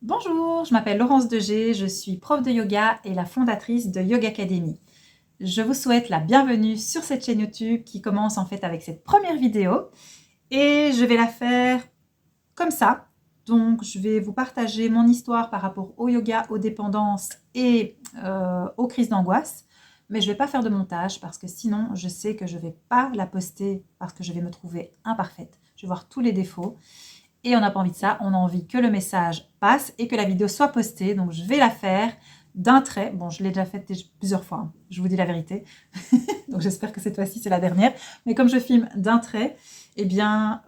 Bonjour, je m'appelle Laurence Degé, je suis prof de yoga et la fondatrice de Yoga Academy. Je vous souhaite la bienvenue sur cette chaîne YouTube qui commence en fait avec cette première vidéo et je vais la faire comme ça. Donc je vais vous partager mon histoire par rapport au yoga, aux dépendances et aux crises d'angoisse. Mais je ne vais pas faire de montage parce que sinon je sais que je ne vais pas la poster parce que je vais me trouver imparfaite. Je vais voir tous les défauts. Et on n'a pas envie de ça, on a envie que le message passe et que la vidéo soit postée. Donc je vais la faire d'un trait. Bon, je l'ai déjà faite plusieurs fois, hein, je vous dis la vérité. Donc j'espère que cette fois-ci c'est la dernière. Mais comme je filme d'un trait, eh bien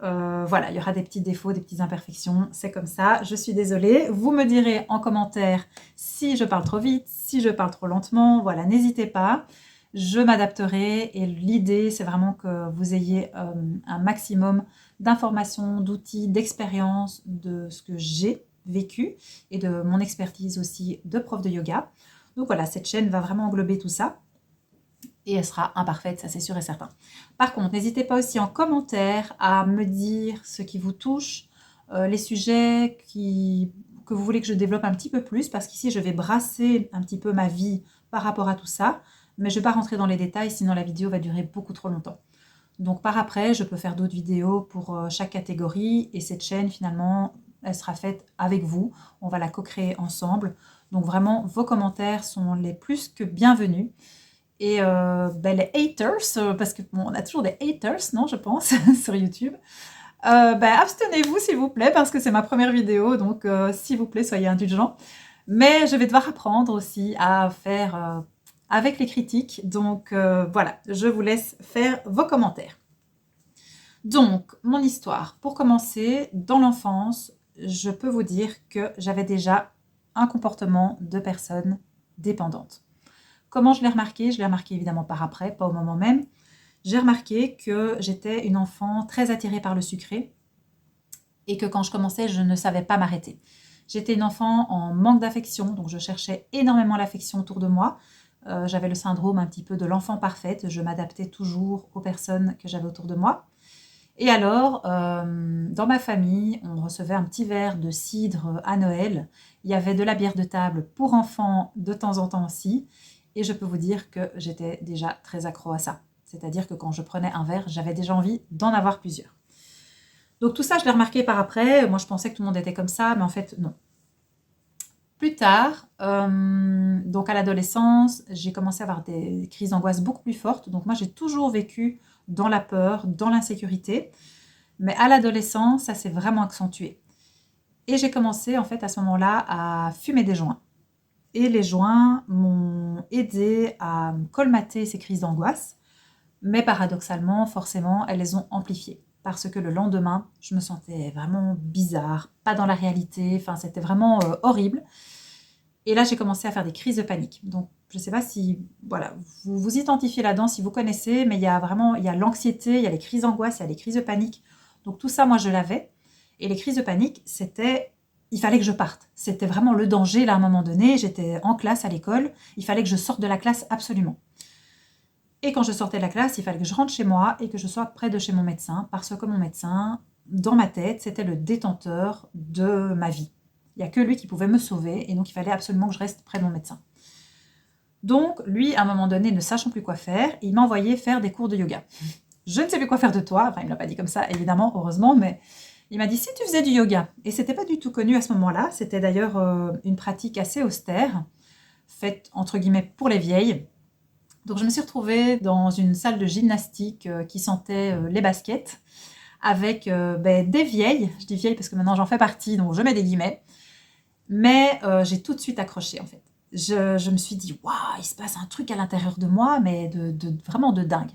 voilà, il y aura des petits défauts, des petites imperfections. C'est comme ça, je suis désolée. Vous me direz en commentaire si je parle trop vite, si je parle trop lentement. Voilà, n'hésitez pas. Je m'adapterai et l'idée c'est vraiment que vous ayez un maximum d'informations, d'outils, d'expériences, de ce que j'ai vécu et de mon expertise aussi de prof de yoga. Donc voilà, cette chaîne va vraiment englober tout ça et elle sera imparfaite, ça c'est sûr et certain. Par contre, n'hésitez pas aussi en commentaire à me dire ce qui vous touche, les sujets que vous voulez que je développe un petit peu plus, parce qu'ici je vais brasser un petit peu ma vie par rapport à tout ça, mais je ne vais pas rentrer dans les détails, sinon la vidéo va durer beaucoup trop longtemps. Donc par après, je peux faire d'autres vidéos pour chaque catégorie et cette chaîne finalement, elle sera faite avec vous. On va la co-créer ensemble. Donc vraiment, vos commentaires sont les plus que bienvenus. Et les haters, parce que bon, on a toujours des haters, non, je pense, sur YouTube. Abstenez-vous s'il vous plaît, parce que c'est ma première vidéo, donc s'il vous plaît, soyez indulgents. Mais je vais devoir apprendre aussi à faire avec les critiques. Donc voilà, je vous laisse faire vos commentaires. Donc, mon histoire. Pour commencer, dans l'enfance, je peux vous dire que j'avais déjà un comportement de personne dépendante. Comment je l'ai remarqué? Je l'ai remarqué évidemment par après, pas au moment même. J'ai remarqué que j'étais une enfant très attirée par le sucré et que quand je commençais, je ne savais pas m'arrêter. J'étais une enfant en manque d'affection, donc je cherchais énormément l'affection autour de moi. J'avais le syndrome un petit peu de l'enfant parfaite, je m'adaptais toujours aux personnes que j'avais autour de moi. Et alors, dans ma famille, on recevait un petit verre de cidre à Noël. Il y avait de la bière de table pour enfants de temps en temps aussi. Et je peux vous dire que j'étais déjà très accro à ça. C'est-à-dire que quand je prenais un verre, j'avais déjà envie d'en avoir plusieurs. Donc tout ça, je l'ai remarqué par après. Moi, je pensais que tout le monde était comme ça, mais en fait, non. Plus tard, donc à l'adolescence, j'ai commencé à avoir des crises d'angoisse beaucoup plus fortes. Donc moi, j'ai toujours vécu dans la peur, dans l'insécurité. Mais à l'adolescence, ça s'est vraiment accentué. Et j'ai commencé en fait à ce moment-là à fumer des joints. Et les joints m'ont aidé à colmater ces crises d'angoisse. Mais paradoxalement, forcément, elles les ont amplifiées. Parce que le lendemain, je me sentais vraiment bizarre, pas dans la réalité, enfin c'était vraiment horrible. Et là, j'ai commencé à faire des crises de panique. Donc, je ne sais pas si voilà, vous vous identifiez là-dedans, si vous connaissez, mais il y a vraiment il y a l'anxiété, il y a les crises d'angoisse, il y a les crises de panique. Donc tout ça, moi, je l'avais. Et les crises de panique, c'était il fallait que je parte. C'était vraiment le danger, là, à un moment donné. J'étais en classe à l'école. Il fallait que je sorte de la classe absolument. Et quand je sortais de la classe, il fallait que je rentre chez moi et que je sois près de chez mon médecin. Parce que mon médecin, dans ma tête, c'était le détenteur de ma vie. Il n'y a que lui qui pouvait me sauver. Et donc, il fallait absolument que je reste près de mon médecin. Donc, lui, à un moment donné, ne sachant plus quoi faire, il m'a envoyé faire des cours de yoga. Je ne sais plus quoi faire de toi. Enfin, il ne me l'a pas dit comme ça, évidemment, heureusement, mais il m'a dit si tu faisais du yoga. Et c'était pas du tout connu à ce moment-là. C'était d'ailleurs une pratique assez austère, faite entre guillemets pour les vieilles. Donc, je me suis retrouvée dans une salle de gymnastique qui sentait les baskets avec des vieilles. Je dis vieilles parce que maintenant j'en fais partie, donc je mets des guillemets. Mais j'ai tout de suite accroché en fait. Je me suis dit, waouh, il se passe un truc à l'intérieur de moi, mais vraiment de dingue.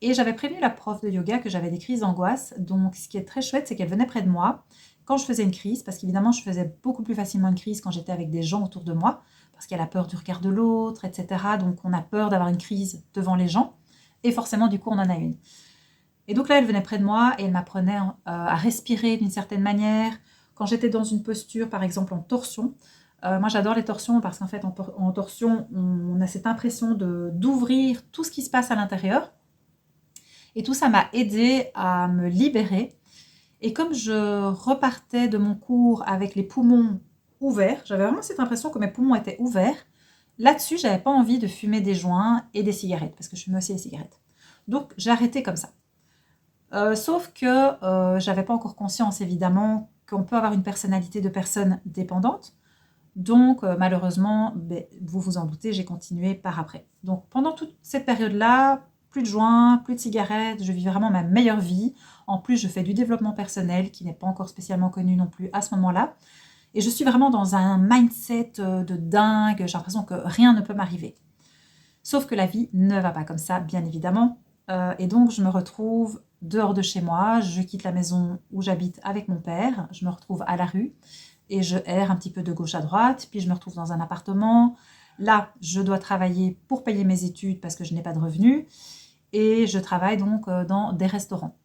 Et j'avais prévenu la prof de yoga que j'avais des crises d'angoisse. Donc, ce qui est très chouette, c'est qu'elle venait près de moi quand je faisais une crise, parce qu'évidemment, je faisais beaucoup plus facilement une crise quand j'étais avec des gens autour de moi, parce qu'il y a la peur du regard de l'autre, etc. Donc, on a peur d'avoir une crise devant les gens, et forcément, du coup, on en a une. Et donc là, elle venait près de moi et elle m'apprenait à respirer d'une certaine manière. Quand j'étais dans une posture, par exemple en torsion, moi j'adore les torsions parce qu'en fait en torsion, on a cette impression d'ouvrir tout ce qui se passe à l'intérieur. Et tout ça m'a aidé à me libérer. Et comme je repartais de mon cours avec les poumons ouverts. J'avais vraiment cette impression que mes poumons étaient ouverts. Là-dessus, j'avais pas envie de fumer des joints et des cigarettes, parce que je fumais aussi les cigarettes. Donc, j'ai arrêté comme ça. Sauf que j'avais pas encore conscience, évidemment, qu'on peut avoir une personnalité de personne dépendante. Donc, malheureusement, vous vous en doutez, j'ai continué par après. Donc, pendant toute cette période-là, plus de joints, plus de cigarettes, je vis vraiment ma meilleure vie. En plus, je fais du développement personnel qui n'est pas encore spécialement connu non plus à ce moment-là. Et je suis vraiment dans un mindset de dingue, j'ai l'impression que rien ne peut m'arriver. Sauf que la vie ne va pas comme ça, bien évidemment. Et donc, je me retrouve dehors de chez moi, je quitte la maison où j'habite avec mon père, je me retrouve à la rue et je erre un petit peu de gauche à droite, puis je me retrouve dans un appartement. Là, je dois travailler pour payer mes études parce que je n'ai pas de revenus et je travaille donc dans des restaurants.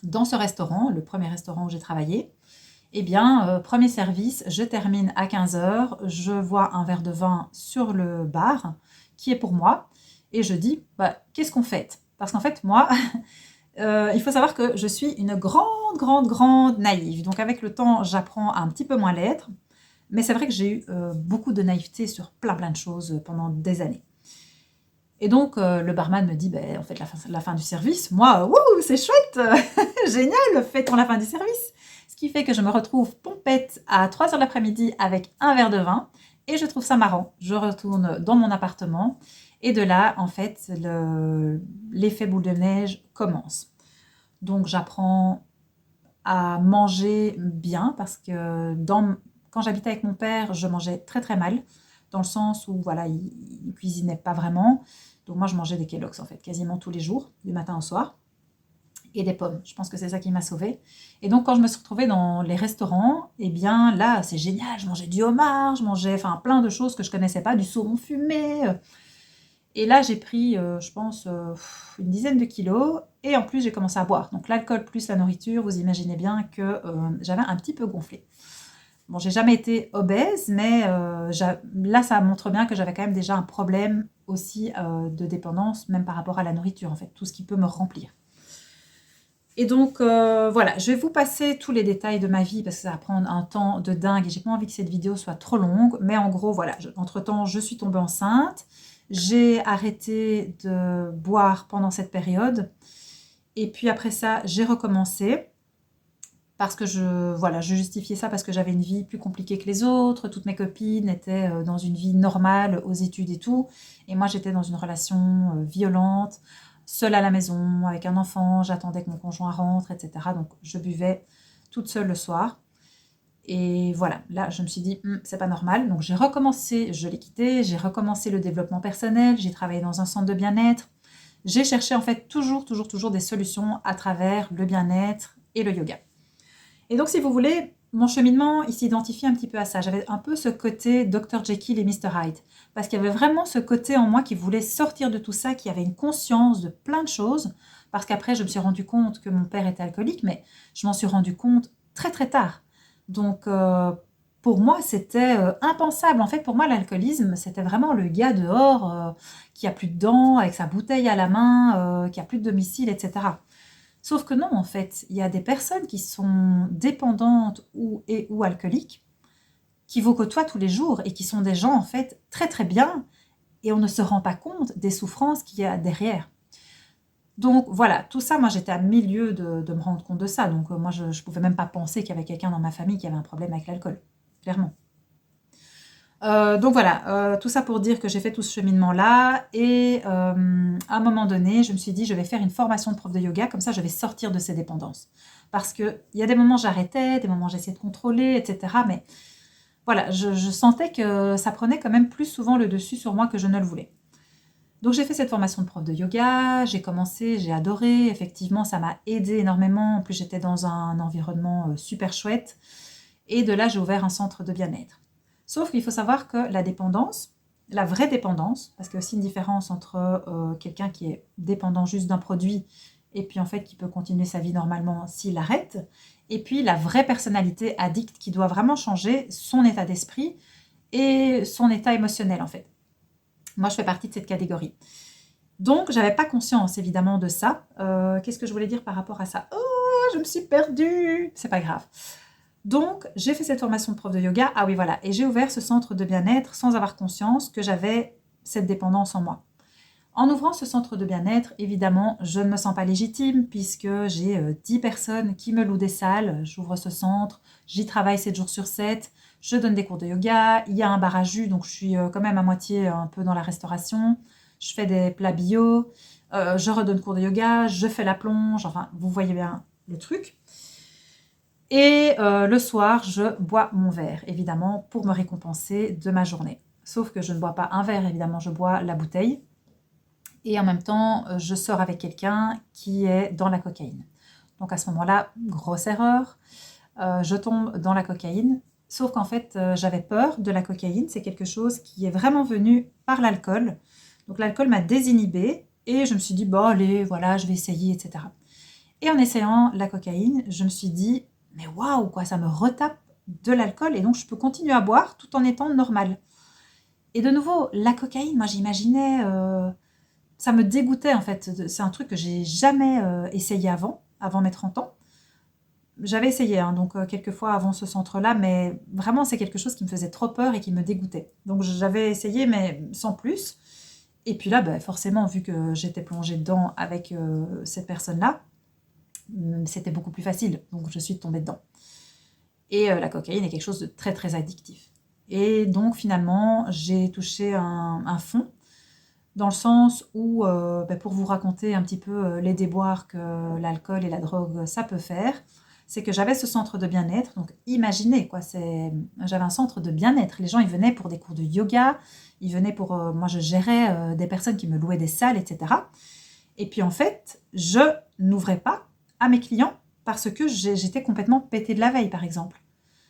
Dans ce restaurant, le premier restaurant où j'ai travaillé, eh bien, premier service, je termine à 15 heures, je vois un verre de vin sur le bar qui est pour moi et je dis, qu'est-ce qu'on fait? Parce qu'en fait, moi, il faut savoir que je suis une grande naïve. Donc avec le temps, j'apprends à un petit peu moins l'être. Mais c'est vrai que j'ai eu beaucoup de naïveté sur plein de choses pendant des années. Et donc le barman me dit, en fait, la fin du service, moi, wouh, c'est chouette, génial, fêtons la fin du service. Ce qui fait que je me retrouve pompette à 3 heures de l'après-midi avec un verre de vin. Et je trouve ça marrant. Je retourne dans mon appartement. Et de là, en fait, l'effet boule de neige commence. Donc, j'apprends à manger bien parce que quand j'habitais avec mon père, je mangeais très mal, dans le sens où voilà, il cuisinait pas vraiment. Donc moi, je mangeais des Kellogg's en fait, quasiment tous les jours, du matin au soir, et des pommes. Je pense que c'est ça qui m'a sauvée. Et donc, quand je me suis retrouvée dans les restaurants, eh bien là, c'est génial. Je mangeais du homard, je mangeais plein de choses que je connaissais pas, du saumon fumé. Et là, j'ai pris, je pense, une dizaine de kilos. Et en plus, j'ai commencé à boire. Donc l'alcool plus la nourriture, vous imaginez bien que j'avais un petit peu gonflé. Bon, j'ai jamais été obèse, mais là, ça montre bien que j'avais quand même déjà un problème aussi de dépendance, même par rapport à la nourriture, en fait, tout ce qui peut me remplir. Et donc, voilà, je vais vous passer tous les détails de ma vie parce que ça va prendre un temps de dingue et j'ai pas envie que cette vidéo soit trop longue. Mais en gros, voilà, entre-temps, je suis tombée enceinte. J'ai arrêté de boire pendant cette période. Et puis après ça, j'ai recommencé parce que je justifiais ça parce que j'avais une vie plus compliquée que les autres. Toutes mes copines étaient dans une vie normale, aux études et tout. Et moi, j'étais dans une relation violente, seule à la maison, avec un enfant. J'attendais que mon conjoint rentre, etc. Donc, je buvais toute seule le soir. Et voilà, là, je me suis dit, c'est pas normal. Donc, j'ai recommencé, je l'ai quitté, j'ai recommencé le développement personnel, j'ai travaillé dans un centre de bien-être. J'ai cherché en fait toujours des solutions à travers le bien-être et le yoga. Et donc, si vous voulez, mon cheminement, il s'identifie un petit peu à ça. J'avais un peu ce côté Dr. Jekyll et Mr. Hyde. Parce qu'il y avait vraiment ce côté en moi qui voulait sortir de tout ça, qui avait une conscience de plein de choses. Parce qu'après, je me suis rendu compte que mon père était alcoolique, mais je m'en suis rendu compte très tard. Donc, pour moi, c'était impensable. En fait, pour moi, l'alcoolisme, c'était vraiment le gars dehors qui a plus de dents, avec sa bouteille à la main, qui a plus de domicile, etc. Sauf que non, en fait, il y a des personnes qui sont dépendantes ou alcooliques, qui vous côtoient tous les jours et qui sont des gens, en fait, très bien, et on ne se rend pas compte des souffrances qu'il y a derrière. Donc voilà, tout ça, moi j'étais à milieu de me rendre compte de ça. Donc moi je ne pouvais même pas penser qu'il y avait quelqu'un dans ma famille qui avait un problème avec l'alcool, clairement. Donc voilà, tout ça pour dire que j'ai fait tout ce cheminement-là et à un moment donné, je me suis dit: «Je vais faire une formation de prof de yoga, comme ça je vais sortir de ces dépendances». Parce qu'il y a des moments j'arrêtais, des moments j'essayais de contrôler et cetera, mais voilà, je sentais que ça prenait quand même plus souvent le dessus sur moi que je ne le voulais. Donc j'ai fait cette formation de prof de yoga, j'ai commencé, j'ai adoré, effectivement ça m'a aidée énormément, en plus j'étais dans un environnement super chouette et de là j'ai ouvert un centre de bien-être. Sauf qu'il faut savoir que la dépendance, la vraie dépendance, parce qu'il y a aussi une différence entre quelqu'un qui est dépendant juste d'un produit et puis en fait qui peut continuer sa vie normalement s'il arrête, et puis la vraie personnalité addicte qui doit vraiment changer son état d'esprit et son état émotionnel en fait. Moi, je fais partie de cette catégorie. Donc, j'avais pas conscience, évidemment, de ça. Qu'est-ce que je voulais dire par rapport à ça? Oh, je me suis perdue! C'est pas grave. Donc, j'ai fait cette formation de prof de yoga. Ah oui, voilà. Et j'ai ouvert ce centre de bien-être sans avoir conscience que j'avais cette dépendance en moi. En ouvrant ce centre de bien-être, évidemment, je ne me sens pas légitime puisque j'ai 10 personnes qui me louent des salles. J'ouvre ce centre, j'y travaille 7 jours sur 7, je donne des cours de yoga, il y a un bar à jus, donc je suis quand même à moitié un peu dans la restauration. Je fais des plats bio, je redonne cours de yoga, je fais la plonge, enfin, vous voyez bien le truc. Et le soir, je bois mon verre, évidemment, pour me récompenser de ma journée. Sauf que je ne bois pas un verre, évidemment, je bois la bouteille. Et en même temps, je sors avec quelqu'un qui est dans la cocaïne. Donc à ce moment-là, grosse erreur, je tombe dans la cocaïne. Sauf qu'en fait, j'avais peur de la cocaïne. C'est quelque chose qui est vraiment venu par l'alcool. Donc l'alcool m'a désinhibée et je me suis dit, bon allez, voilà, je vais essayer, etc. Et en essayant la cocaïne, je me suis dit, mais waouh, quoi, ça me retape de l'alcool et donc je peux continuer à boire tout en étant normale. Et de nouveau, la cocaïne, moi j'imaginais, ça me dégoûtait en fait. C'est un truc que j'ai jamais essayé avant mes 30 ans. J'avais essayé, hein, donc quelques fois avant ce centre-là, mais vraiment c'est quelque chose qui me faisait trop peur et qui me dégoûtait. Donc j'avais essayé, mais sans plus. Et puis là, bah, forcément, vu que j'étais plongée dedans avec cette personne-là, c'était beaucoup plus facile. Donc je suis tombée dedans. Et la cocaïne est quelque chose de très très addictif. Et donc finalement, j'ai touché un fond, dans le sens où, pour vous raconter un petit peu les déboires que l'alcool et la drogue, ça peut faire, c'est que j'avais ce centre de bien-être. Donc imaginez, quoi, j'avais un centre de bien-être. Les gens, ils venaient pour des cours de yoga, ils venaient pour... moi, je gérais des personnes qui me louaient des salles, etc. Et puis en fait, je n'ouvrais pas à mes clients parce que j'étais complètement pétée de la veille, par exemple.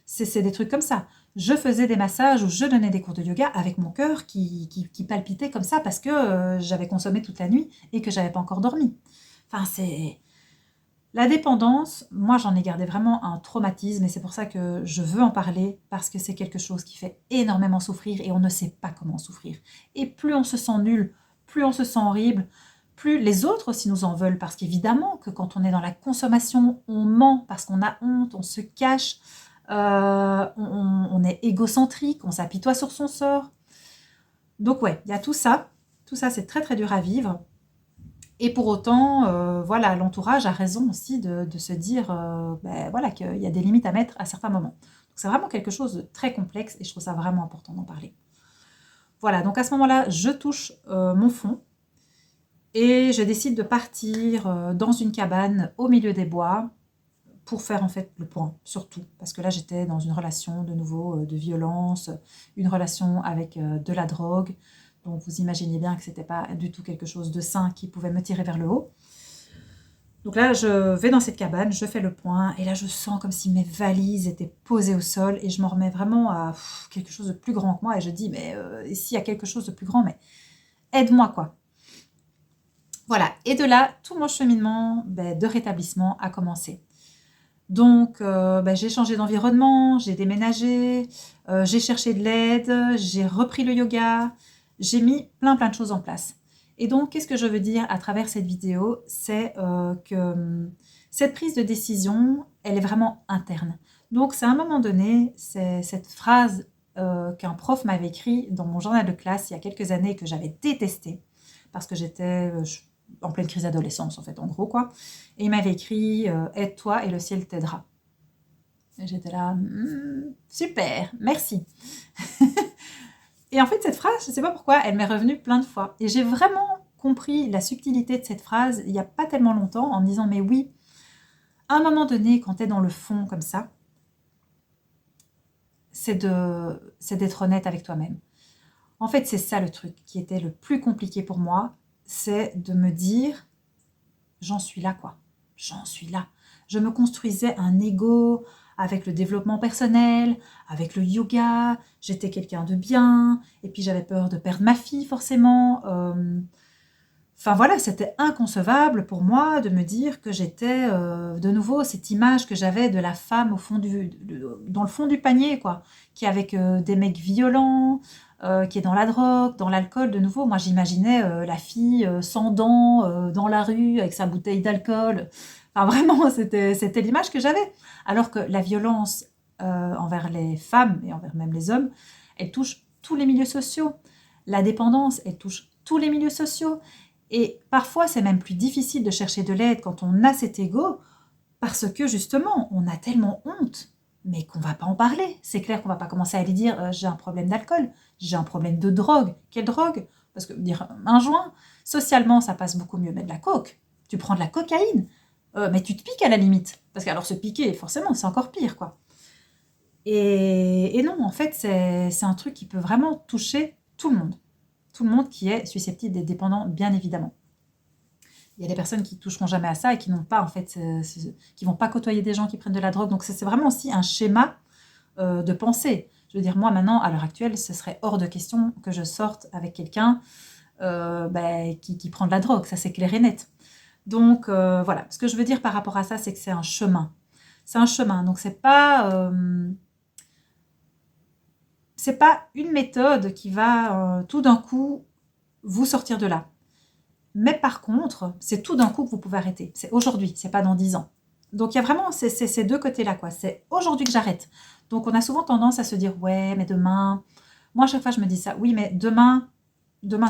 C'est des trucs comme ça. Je faisais des massages ou je donnais des cours de yoga avec mon cœur qui palpitait comme ça parce que j'avais consommé toute la nuit et que j'avais pas encore dormi. Enfin, c'est... La dépendance, moi j'en ai gardé vraiment un traumatisme et c'est pour ça que je veux en parler parce que c'est quelque chose qui fait énormément souffrir et on ne sait pas comment souffrir. Et plus on se sent nul, plus on se sent horrible, plus les autres aussi nous en veulent parce qu'évidemment que quand on est dans la consommation, on ment parce qu'on a honte, on se cache, on est égocentrique, on s'apitoie sur son sort. Donc ouais, il y a tout ça. Tout ça, c'est très très dur à vivre. Et pour autant, voilà, l'entourage a raison aussi de se dire voilà, qu'il y a des limites à mettre à certains moments. Donc c'est vraiment quelque chose de très complexe et je trouve ça vraiment important d'en parler. Voilà, donc à ce moment-là, je touche mon fond et je décide de partir dans une cabane au milieu des bois pour faire en fait le point sur tout. Parce que là, j'étais dans une relation de nouveau de violence, une relation avec de la drogue. Donc vous imaginez bien que c'était pas du tout quelque chose de sain qui pouvait me tirer vers le haut. Donc là, je vais dans cette cabane, je fais le point, et là, je sens comme si mes valises étaient posées au sol, et je m'en remets vraiment à quelque chose de plus grand que moi, et je dis, mais s'il y a quelque chose de plus grand, mais aide-moi, quoi. Voilà, et de là, tout mon cheminement de rétablissement a commencé. Donc, j'ai changé d'environnement, j'ai déménagé, j'ai cherché de l'aide, j'ai repris le yoga, j'ai mis plein de choses en place. Et donc, qu'est-ce que je veux dire à travers cette vidéo? C'est que cette prise de décision, elle est vraiment interne. Donc, c'est à un moment donné, c'est cette phrase qu'un prof m'avait écrite dans mon journal de classe il y a quelques années et que j'avais détestée parce que j'étais en pleine crise d'adolescence, en fait, en gros, quoi. Et il m'avait écrit aide-toi et le ciel t'aidera. Et j'étais là, super, merci. Et en fait, cette phrase, je ne sais pas pourquoi, elle m'est revenue plein de fois. Et j'ai vraiment compris la subtilité de cette phrase il n'y a pas tellement longtemps en me disant, mais oui, à un moment donné, quand tu es dans le fond comme ça, c'est d'être honnête avec toi-même. En fait, c'est ça le truc qui était le plus compliqué pour moi, c'est de me dire, j'en suis là, quoi. J'en suis là. Je me construisais un ego avec le développement personnel, avec le yoga, j'étais quelqu'un de bien, et puis j'avais peur de perdre ma fille forcément. Enfin voilà, c'était inconcevable pour moi de me dire que j'étais de nouveau cette image que j'avais de la femme au fond dans le fond du panier, quoi, qui est avec des mecs violents, qui est dans la drogue, dans l'alcool. De nouveau, moi j'imaginais la fille sans dents dans la rue avec sa bouteille d'alcool. Enfin vraiment, c'était l'image que j'avais. Alors que la violence envers les femmes et envers même les hommes, elle touche tous les milieux sociaux. La dépendance, elle touche tous les milieux sociaux. Et parfois, c'est même plus difficile de chercher de l'aide quand on a cet ego, parce que justement, on a tellement honte, mais qu'on ne va pas en parler. C'est clair qu'on ne va pas commencer à lui dire j'ai un problème d'alcool, j'ai un problème de drogue. Quelle drogue? Parce que dire un joint, socialement, ça passe beaucoup mieux. Mais de la coke, tu prends de la cocaïne, mais tu te piques à la limite. Parce que alors se piquer, forcément, c'est encore pire, quoi. Et non, en fait, c'est un truc qui peut vraiment toucher tout le monde. Tout le monde qui est susceptible d'être dépendant, bien évidemment. Il y a des personnes qui toucheront jamais à ça et qui n'ont pas, en fait, qui vont pas côtoyer des gens qui prennent de la drogue. Donc, c'est vraiment aussi un schéma de pensée. Je veux dire, moi, maintenant, à l'heure actuelle, ce serait hors de question que je sorte avec quelqu'un qui prend de la drogue. Ça, c'est clair et net. Donc, voilà. Ce que je veux dire par rapport à ça, c'est que c'est un chemin. C'est un chemin. Donc, c'est pas une méthode qui va tout d'un coup vous sortir de là. Mais par contre, c'est tout d'un coup que vous pouvez arrêter. C'est aujourd'hui, c'est pas dans 10 ans. Donc il y a vraiment ces deux côtés-là, quoi. C'est aujourd'hui que j'arrête. Donc on a souvent tendance à se dire ouais, mais demain. Moi, à chaque fois, je me dis ça. Oui, mais demain,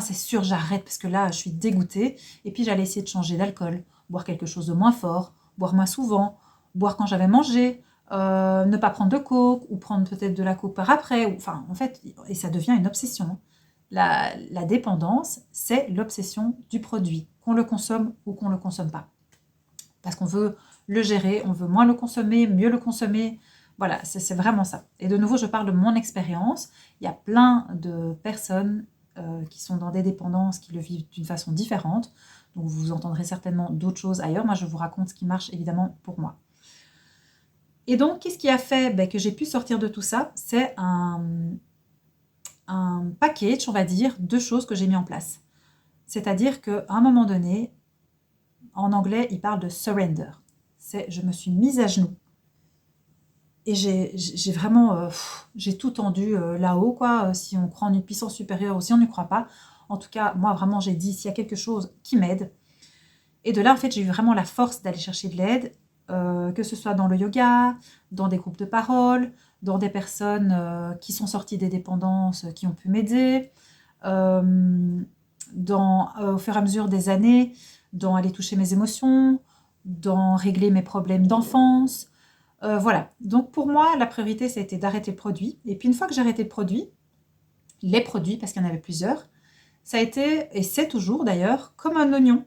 c'est sûr, j'arrête parce que là, je suis dégoûtée. Et puis j'allais essayer de changer d'alcool, boire quelque chose de moins fort, boire moins souvent, boire quand j'avais mangé, ne pas prendre de coke ou prendre peut-être de la coke par après. Enfin, en fait, et ça devient une obsession. La dépendance, c'est l'obsession du produit, qu'on le consomme ou qu'on ne le consomme pas. Parce qu'on veut le gérer, on veut moins le consommer, mieux le consommer. Voilà, c'est vraiment ça. Et de nouveau, je parle de mon expérience. Il y a plein de personnes qui sont dans des dépendances, qui le vivent d'une façon différente. Donc vous entendrez certainement d'autres choses ailleurs. Moi, je vous raconte ce qui marche évidemment pour moi. Et donc, qu'est-ce qui a fait que j'ai pu sortir de tout ça? C'est un package, on va dire, de choses que j'ai mis en place. C'est-à-dire qu'à un moment donné, en anglais, il parle de surrender. C'est je me suis mise à genoux. Et j'ai vraiment, j'ai tout tendu là-haut, quoi. Si on croit en une puissance supérieure ou si on n'y croit pas. En tout cas, moi, vraiment, j'ai dit, s'il y a quelque chose qui m'aide. Et de là, en fait, j'ai eu vraiment la force d'aller chercher de l'aide, que ce soit dans le yoga, dans des groupes de parole, dans des personnes qui sont sorties des dépendances, qui ont pu m'aider, au fur et à mesure des années, dans aller toucher mes émotions, dans régler mes problèmes d'enfance. Voilà. Donc pour moi, la priorité, ça a été d'arrêter le produit. Et puis une fois que j'ai arrêté le produit, les produits, parce qu'il y en avait plusieurs, ça a été, et c'est toujours d'ailleurs, comme un oignon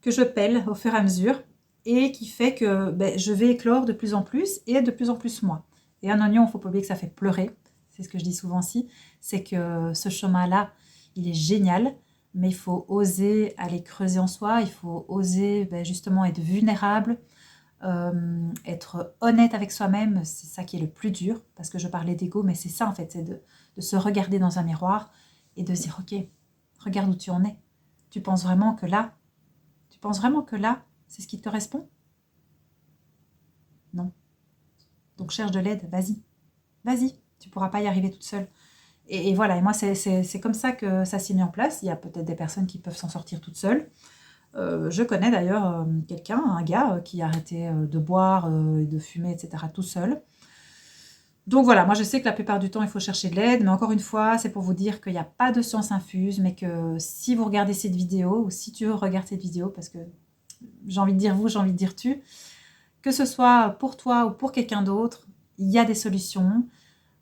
que je pèle au fur et à mesure et qui fait que je vais éclore de plus en plus et être de plus en plus moi. Et un oignon, il ne faut pas oublier que ça fait pleurer. C'est ce que je dis souvent aussi. C'est que ce chemin-là, il est génial, mais il faut oser aller creuser en soi. Il faut oser justement être vulnérable, être honnête avec soi-même. C'est ça qui est le plus dur, parce que je parlais d'ego, mais c'est ça en fait, c'est de se regarder dans un miroir et de se dire ok, regarde où tu en es. Tu penses vraiment que là, c'est ce qui te correspond? Non. Donc cherche de l'aide, vas-y. Vas-y, tu ne pourras pas y arriver toute seule. Et voilà, et moi c'est comme ça que ça s'est mis en place. Il y a peut-être des personnes qui peuvent s'en sortir toutes seules. Je connais d'ailleurs quelqu'un, un gars qui a arrêté de boire, de fumer, etc. tout seul. Donc voilà, moi je sais que la plupart du temps il faut chercher de l'aide, mais encore une fois, c'est pour vous dire qu'il n'y a pas de science infuse, mais que si vous regardez cette vidéo, ou si tu regardes cette vidéo, parce que j'ai envie de dire vous, j'ai envie de dire tu, que ce soit pour toi ou pour quelqu'un d'autre, il y a des solutions.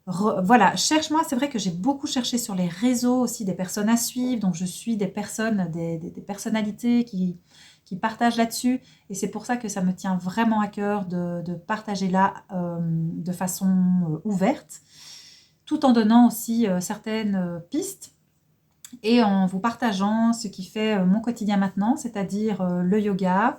Voilà, cherche-moi, c'est vrai que j'ai beaucoup cherché sur les réseaux aussi des personnes à suivre, donc je suis des personnes, des personnalités qui partagent là-dessus, et c'est pour ça que ça me tient vraiment à cœur de partager là de façon ouverte, tout en donnant aussi certaines pistes, et en vous partageant ce qui fait mon quotidien maintenant, c'est-à-dire le yoga.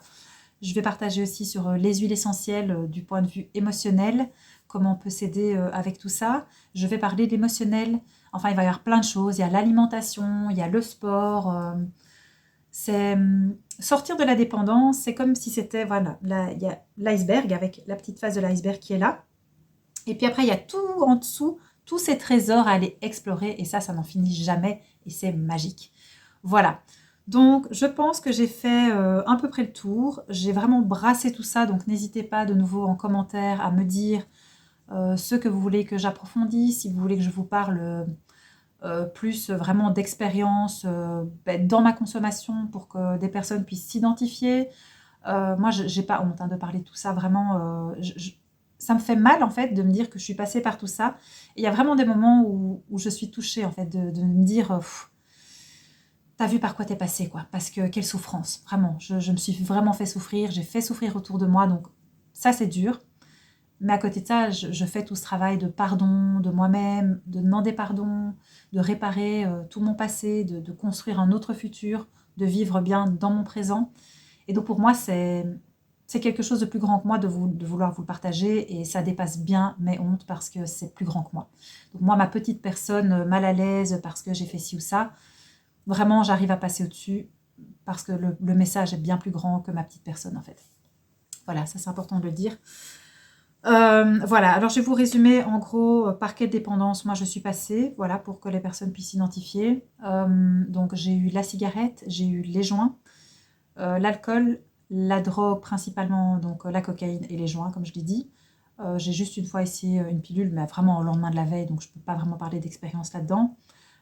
Je vais partager aussi sur les huiles essentielles du point de vue émotionnel, comment on peut s'aider avec tout ça. Je vais parler de l'émotionnel. Enfin, il va y avoir plein de choses. Il y a l'alimentation, il y a le sport. C'est sortir de la dépendance. C'est comme si c'était, voilà, il y a l'iceberg avec la petite face de l'iceberg qui est là. Et puis après, il y a tout en dessous, tous ces trésors à aller explorer. Et ça n'en finit jamais. Et c'est magique. Voilà. Donc, je pense que j'ai fait à peu près le tour. J'ai vraiment brassé tout ça. Donc, n'hésitez pas de nouveau en commentaire à me dire ceux que vous voulez que j'approfondisse, si vous voulez que je vous parle plus vraiment d'expérience dans ma consommation pour que des personnes puissent s'identifier. Moi, j'ai pas honte de parler de tout ça, vraiment. Ça me fait mal, en fait, de me dire que je suis passée par tout ça. Et il y a vraiment des moments où je suis touchée, en fait, de me dire, t'as vu par quoi t'es passée, quoi. Parce que quelle souffrance, vraiment. Je me suis vraiment fait souffrir, j'ai fait souffrir autour de moi, donc ça, c'est dur. Mais à côté de ça, je fais tout ce travail de pardon de moi-même, de demander pardon, de réparer tout mon passé, de construire un autre futur, de vivre bien dans mon présent. Et donc pour moi, c'est quelque chose de plus grand que moi de vouloir vous le partager et ça dépasse bien mes hontes parce que c'est plus grand que moi. Donc moi, ma petite personne mal à l'aise parce que j'ai fait ci ou ça, vraiment, j'arrive à passer au-dessus parce que le message est bien plus grand que ma petite personne en fait. Voilà, ça c'est important de le dire. Voilà, alors je vais vous résumer en gros par quelle dépendance moi je suis passée, voilà, pour que les personnes puissent s'identifier. Donc j'ai eu la cigarette, j'ai eu les joints, l'alcool, la drogue principalement, donc la cocaïne et les joints comme je l'ai dit. J'ai juste une fois essayé une pilule, mais vraiment au lendemain de la veille, donc je ne peux pas vraiment parler d'expérience là-dedans.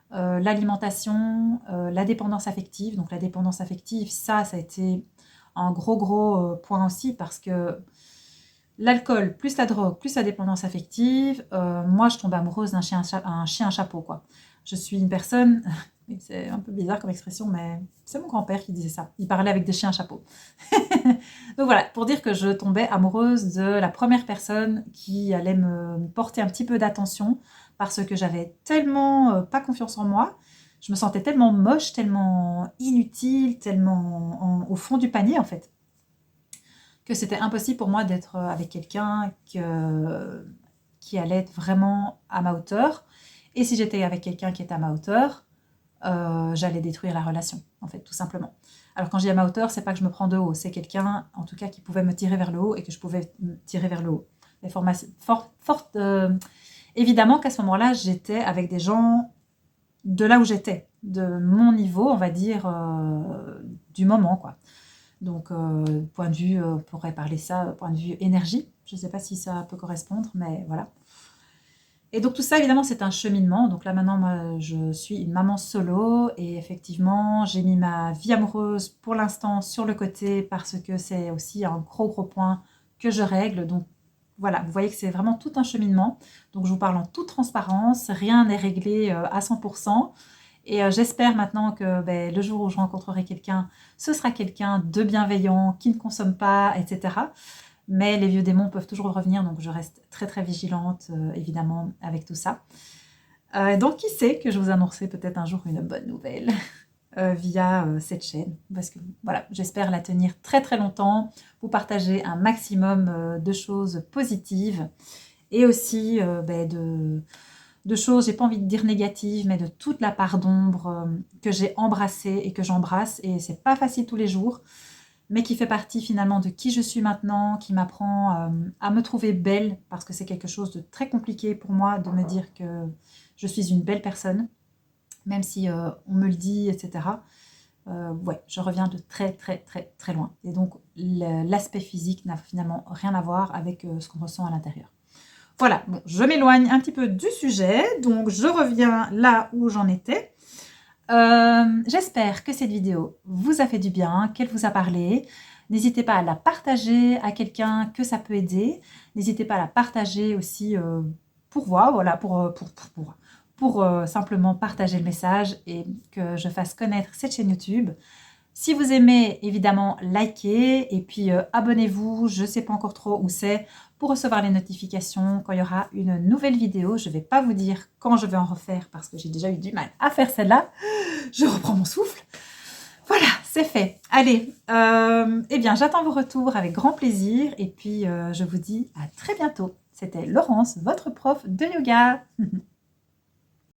L'alimentation, la dépendance affective. Donc la dépendance affective, ça a été un gros point aussi parce que l'alcool, plus la drogue, plus la dépendance affective, moi je tombe amoureuse d'un chien, un chien chapeau quoi. Je suis une personne, c'est un peu bizarre comme expression, mais c'est mon grand-père qui disait ça. Il parlait avec des chiens chapeaux. Donc voilà, pour dire que je tombais amoureuse de la première personne qui allait me porter un petit peu d'attention parce que j'avais tellement pas confiance en moi. Je me sentais tellement moche, tellement inutile, tellement au fond du panier en fait, que c'était impossible pour moi d'être avec quelqu'un qui allait être vraiment à ma hauteur. Et si j'étais avec quelqu'un qui est à ma hauteur, j'allais détruire la relation, en fait, tout simplement. Alors quand je dis à ma hauteur, c'est pas que je me prends de haut, c'est quelqu'un, en tout cas, qui pouvait me tirer vers le haut et que je pouvais me tirer vers le haut. Mais évidemment qu'à ce moment-là, j'étais avec des gens de là où j'étais, de mon niveau, on va dire, du moment, quoi. Donc, point de vue, on pourrait parler ça, point de vue énergie. Je ne sais pas si ça peut correspondre, mais voilà. Et donc tout ça, évidemment, c'est un cheminement. Donc là, maintenant, moi, je suis une maman solo et effectivement, j'ai mis ma vie amoureuse pour l'instant sur le côté parce que c'est aussi un gros point que je règle. Donc voilà, vous voyez que c'est vraiment tout un cheminement. Donc je vous parle en toute transparence, rien n'est réglé à 100%. Et j'espère maintenant que le jour où je rencontrerai quelqu'un, ce sera quelqu'un de bienveillant, qui ne consomme pas, etc. Mais les vieux démons peuvent toujours revenir, donc je reste très vigilante, évidemment, avec tout ça. Donc qui sait que je vous annoncerai peut-être un jour une bonne nouvelle via cette chaîne. Parce que voilà, j'espère la tenir très longtemps, vous partager un maximum de choses positives et aussi de choses, j'ai pas envie de dire négatives, mais de toute la part d'ombre que j'ai embrassée et que j'embrasse. Et c'est pas facile tous les jours, mais qui fait partie finalement de qui je suis maintenant, qui m'apprend à me trouver belle, parce que c'est quelque chose de très compliqué pour moi de me dire que je suis une belle personne, même si on me le dit, etc. Ouais, je reviens de très loin. Et donc l'aspect physique n'a finalement rien à voir avec ce qu'on ressent à l'intérieur. Voilà, bon, je m'éloigne un petit peu du sujet, donc je reviens là où j'en étais. J'espère que cette vidéo vous a fait du bien, qu'elle vous a parlé. N'hésitez pas à la partager à quelqu'un que ça peut aider. N'hésitez pas à la partager aussi pour moi, voilà, pour simplement partager le message et que je fasse connaître cette chaîne YouTube. Si vous aimez, évidemment, likez et puis abonnez-vous, je ne sais pas encore trop où c'est, pour recevoir les notifications quand il y aura une nouvelle vidéo. Je ne vais pas vous dire quand je vais en refaire parce que j'ai déjà eu du mal à faire celle-là. Je reprends mon souffle. Voilà, c'est fait. Allez, eh bien, j'attends vos retours avec grand plaisir et puis je vous dis à très bientôt. C'était Laurence, votre prof de yoga.